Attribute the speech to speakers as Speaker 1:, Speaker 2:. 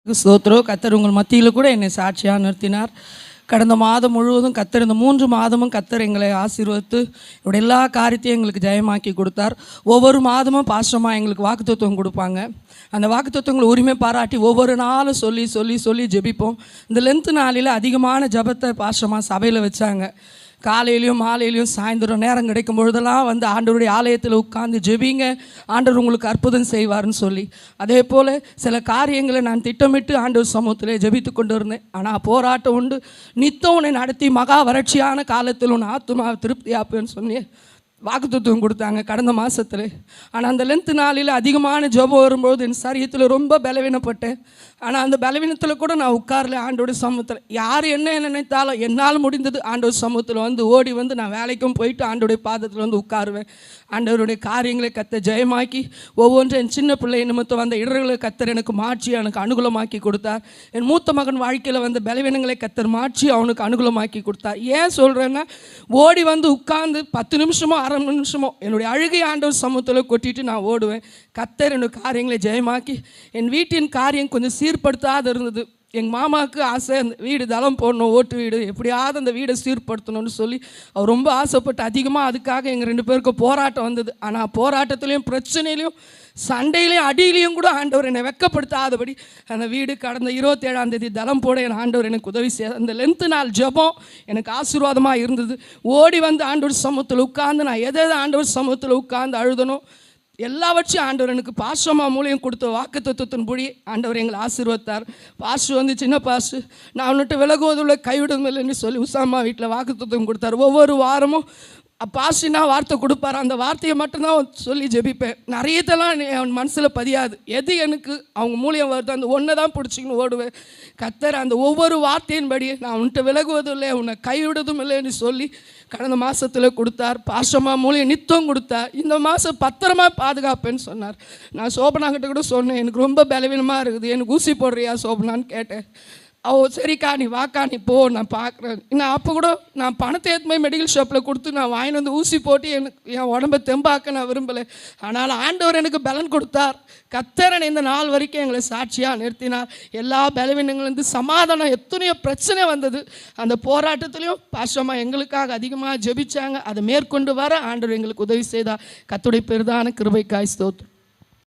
Speaker 1: ஸ்தோத்திரம். கர்த்தர் உங்கள் மத்தியில் கூட என்னை சாட்சியாக நிறுத்தினார். கடந்த மாதம் முழுவதும் கர்த்தர், இந்த 3 மாதமும் கர்த்தர் எங்களை ஆசீர்வதித்து என்னுடைய எல்லா காரியத்தையும் எங்களுக்கு ஜெயமாக்கி கொடுத்தார். ஒவ்வொரு மாதமும் பாஸ்டமாக எங்களுக்கு வாக்குத்தத்தம் கொடுப்பாங்க. அந்த வாக்குத்தத்தங்களை உரிமை பாராட்டி ஒவ்வொரு நாளும் சொல்லி சொல்லி சொல்லி ஜெபிப்போம். இந்த லென்த்து நாளில் அதிகமான ஜெபத்தை பாஸ்டமாக சபையில் வச்சாங்க. காலையிலையும் மாலையிலையும் சாயந்தரம் நேரம் கிடைக்கும் பொழுதெல்லாம் வந்து ஆண்டவருடைய ஆலயத்தில் உட்கார்ந்து ஜெபிங்க, ஆண்டவர் உங்களுக்கு அற்புதம் செய்வார்னு சொல்லி. அதே போல் சில காரியங்களை நான் திட்டமிட்டு ஆண்டவர் சமூகத்தில் ஜெபித்து கொண்டு இருந்தேன். ஆனால் போராட்டம் உண்டு. நித்தம் உன்னை நடத்தி மகா வறட்சியான காலத்தில் உன் ஆத்துமா திருப்தியாப்பேன்னு சொல்லி வாக்குத்தத்தம் கொடுத்தாங்க கடந்த மாதத்தில். ஆனால் அந்த லென்த்து நாளில் அதிகமான ஜெபம் வரும்போது என் சரீரத்தில் ரொம்ப பலவீனப்பட்டேன். ஆனால் அந்த பலவீனத்தில் கூட நான் உட்காரல. ஆண்டோட சமூகத்தில் யார் என்ன நினைத்தாலும் என்னால் முடிந்தது ஆண்டோட சமூகத்தில் வந்து ஓடி வந்து நான் வேலைக்கும் போயிட்டு ஆண்டோடைய பாதத்தில் வந்து உட்காருவேன். ஆண்டவருடைய காரியங்களை கத்த ஜெயமாக்கி ஒவ்வொன்றும் என் சின்ன பிள்ளை நிமித்தம் வந்த இடர்களை கத்தர் எனக்கு மாற்றி எனக்கு அனுகூலமாக்கி கொடுத்தார். என் மூத்த மகன் வாழ்க்கையில் வந்த பலவீனங்களை கத்தர் மாற்றி அவனுக்கு அனுகூலமாக்கி கொடுத்தார். ஏன் சொல்கிறேன்னா, ஓடி வந்து உட்கார்ந்து 10 நிமிஷமோ அரை நிமிஷமோ என்னுடைய அழுகை ஆண்டவர் சமூகத்தில் கொட்டிட்டு நான் ஓடுவேன். கத்தர் என்னுடைய காரியங்களை ஜெயமாக்கி என் வீட்டின் காரியம் கொஞ்சம் சீர்படுத்தாது இருந்தது. எங்கள் மாமாவுக்கு ஆசை, அந்த வீடு தளம் போடணும், ஓட்டு வீடு, எப்படியாவது அந்த வீடை சீர்படுத்தணும்னு சொல்லி அவர் ரொம்ப ஆசைப்பட்டு அதிகமாக அதுக்காக எங்கள் 2 பேருக்கும் போராட்டம் வந்தது. ஆனால் போராட்டத்துலேயும் பிரச்சனையிலையும் சண்டையிலையும் அடியிலையும் கூட ஆண்டவர் என்னை வெட்கப்படுத்தாதபடி அந்த வீடு கடந்த 27ஆம் தேதி தளம் போட என் ஆண்டவர் எனக்கு உதவி செய்ய. அந்த லென்த்து நாள் ஜெபம் எனக்கு ஆசீர்வாதமாக இருந்தது. ஓடி வந்து ஆண்டவர் சமூகத்தில் உட்கார்ந்து நான் எதை ஆண்டவர் சமூகத்தில் உட்கார்ந்து அழுதனோ எல்லாவற்றையும் ஆண்டவர் எனக்கு பாஸ்டமா மூலியம் கொடுத்த வாக்குத்தத்தத்தின்படி ஆண்டவர் எங்களை ஆசீர்வதித்தார். பாஸ்டர் வந்து சின்ன பாஸ்டர், நான் அவன்கிட்ட விலகுவதில்லை கைவிடுவதில்லைன்னு சொல்லி உசாமா வீட்டில் வாக்குத்தத்தம் கொடுத்தார். ஒவ்வொரு வாரமும் பாஸ்டினா வார்த்தை கொடுப்பார். அந்த வார்த்தையை மட்டும்தான் சொல்லி ஜெபிப்பேன். நிறையதெல்லாம் என் மனசில் பதியாது. எது எனக்கு அவங்க மூலியம் வருது அந்த ஒன்றை தான் பிடிச்சிக்கின்னு ஓடுவேன். கத்தர் அந்த ஒவ்வொரு வார்த்தையின்படி நான் உன்கிட்ட விலகுவதும் இல்லை, உன்னை கைவிடுவதும் இல்லைன்னு சொல்லி கடந்த மாதத்தில் கொடுத்தார். பாஸ்டமா மூலியம் நித்தம் கொடுத்தார். இந்த மாதம் பத்திரமா பாதுகாப்பேன்னு சொன்னார். நான் சோபனாக்கிட்ட கூட சொன்னேன், எனக்கு ரொம்ப பலவீனமாக இருக்குது, எனக்கு ஊசி போடுறியா சோபனான்னு கேட்டேன். சரிக்கா நீ வாக்கா நீ போ, நான் பார்க்குறேன். நான் அப்போ கூட நான் பணத்தை ஏற்றுமே மெடிக்கல் ஷாப்பில் கொடுத்து நான் வாங்கிட்டு வந்து ஊசி போட்டு எனக்கு என் உடம்பை தெம்பாக்க நான் விரும்பலை. ஆனால் ஆண்டவர் எனக்கு பலன் கொடுத்தார். கத்தரன் இந்த நாள் வரைக்கும் எங்களை சாட்சியாக நிறுத்தினார். எல்லா பலவீனங்கள்லேருந்து சமாதானம், எத்தனையோ பிரச்சனை வந்தது. அந்த போராட்டத்துலேயும் பாஸ்டமாக எங்களுக்காக அதிகமாக ஜெபிச்சாங்க. அதை மேற்கொண்டு வர ஆண்டவர் எங்களுக்கு உதவி செய்தார். கர்த்தருடைய பெரிதான கிருபைக்காய் ஸ்தோத்திரம்.